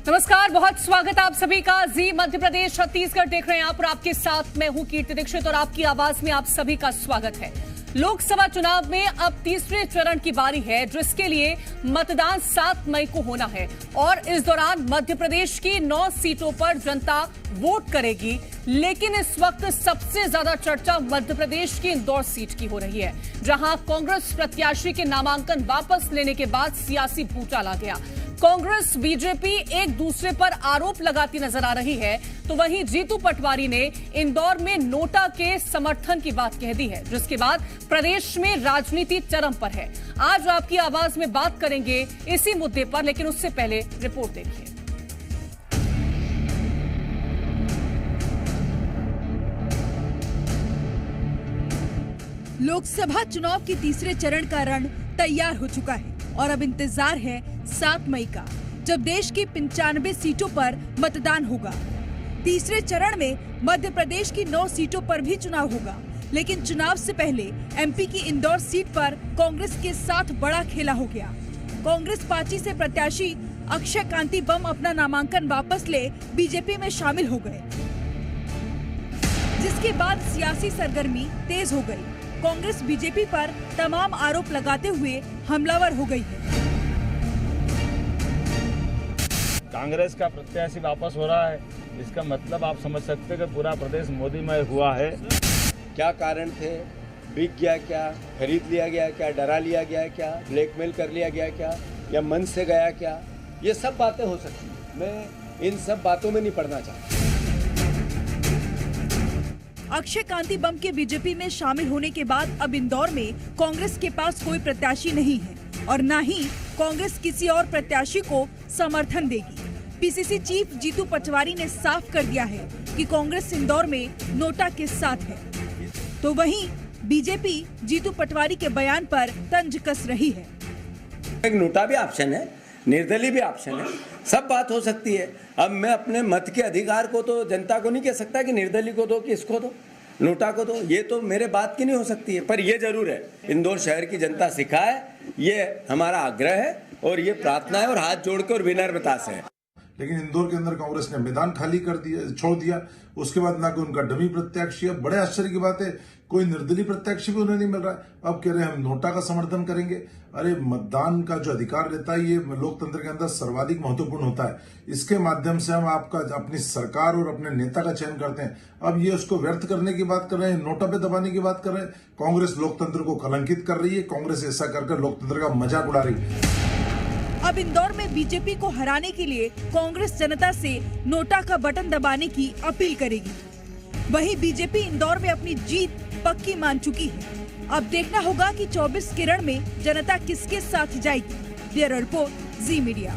नमस्कार, बहुत स्वागत आप सभी का। जी मध्य प्रदेश छत्तीसगढ़ देख रहे हैं आप और आपके साथ मैं हूं कीर्ति दीक्षित और आपकी आवाज में आप सभी का स्वागत है। लोकसभा चुनाव में अब तीसरे चरण की बारी है, जिसके लिए मतदान 7 मई को होना है और इस दौरान मध्य प्रदेश की 9 सीटों पर जनता वोट करेगी। लेकिन इस वक्त सबसे ज्यादा चर्चा मध्य प्रदेश की इंदौर सीट की हो रही है, जहां कांग्रेस प्रत्याशी के नामांकन वापस लेने के बाद सियासी भूचाल आ गया। कांग्रेस बीजेपी एक दूसरे पर आरोप लगाती नजर आ रही है, तो वहीं जीतू पटवारी ने इंदौर में नोटा के समर्थन की बात कह दी है, जिसके बाद प्रदेश में राजनीति चरम पर है। आज आपकी आवाज में बात करेंगे इसी मुद्दे पर, लेकिन उससे पहले रिपोर्ट देखिए। लोकसभा चुनाव के तीसरे चरण का रण तैयार हो चुका है और अब इंतजार है 7 मई का, जब देश की 95 सीटों पर मतदान होगा। तीसरे चरण में मध्य प्रदेश की 9 सीटों पर भी चुनाव होगा, लेकिन चुनाव से पहले एमपी की इंदौर सीट पर कांग्रेस के साथ बड़ा खेला हो गया। कांग्रेस पार्टी से प्रत्याशी अक्षय कांति बम अपना नामांकन वापस ले बीजेपी में शामिल हो गए, जिसके बाद सियासी सरगर्मी तेज हो गई। कांग्रेस बीजेपी पर तमाम आरोप लगाते हुए हमलावर हो गई है। कांग्रेस का प्रत्याशी वापस हो रहा है, इसका मतलब आप समझ सकते हैं कि पूरा प्रदेश मोदीमय हुआ है। क्या कारण थे? बिक गया क्या? खरीद लिया गया क्या? डरा लिया गया क्या? ब्लैकमेल कर लिया गया क्या? या मन से गया क्या? ये सब बातें हो सकती हैं। मैं इन सब बातों में नहीं पड़ना चाहता। अक्षय कांति बम के बीजेपी में शामिल होने के बाद अब इंदौर में कांग्रेस के पास कोई प्रत्याशी नहीं है और न ही कांग्रेस किसी और प्रत्याशी को समर्थन देगी। पीसीसी चीफ जीतू पटवारी ने साफ कर दिया है कि कांग्रेस इंदौर में नोटा के साथ है, तो वहीं बीजेपी जीतू पटवारी के बयान पर तंज कस रही है। एक नोटा भी ऑप्शन है, निर्दलीय भी ऑप्शन है, सब बात हो सकती है। अब मैं अपने मत के अधिकार को तो जनता को नहीं कह सकता कि निर्दलीय को दो कि इसको दो, नोटा को दो। ये तो मेरे बात की नहीं हो सकती है, पर ये जरूर है इंदौर शहर की जनता सिखाए, ये हमारा आग्रह है और ये प्रार्थना है और हाथ जोड़कर और विनम्रता से है। लेकिन इंदौर के अंदर कांग्रेस ने मैदान खाली कर दिया, छोड़ दिया। उसके बाद ना कोई उनका डमी प्रत्याशी, अब बड़े आश्चर्य की बात है कोई निर्दलीय प्रत्याशी भी उन्हें नहीं मिल रहा है। अब कह रहे हैं हम नोटा का समर्थन करेंगे। अरे मतदान का जो अधिकार रहता है ये लोकतंत्र के अंदर सर्वाधिक महत्वपूर्ण होता है। इसके माध्यम से हम आपका अपनी सरकार और अपने नेता का चयन करते हैं। अब ये उसको व्यर्थ करने की बात कर रहे हैं, नोटा पे दबाने की बात कर रहे हैं। कांग्रेस लोकतंत्र को कलंकित कर रही है। कांग्रेस ऐसा कर लोकतंत्र का मजाक उड़ा रही है। अब इंदौर में बीजेपी को हराने के लिए कांग्रेस जनता से नोटा का बटन दबाने की अपील करेगी। वहीं बीजेपी इंदौर में अपनी जीत पक्की मान चुकी है। अब देखना होगा कि 24 किरण में जनता किसके साथ जाएगी। ब्यूरो रिपोर्ट, जी मीडिया।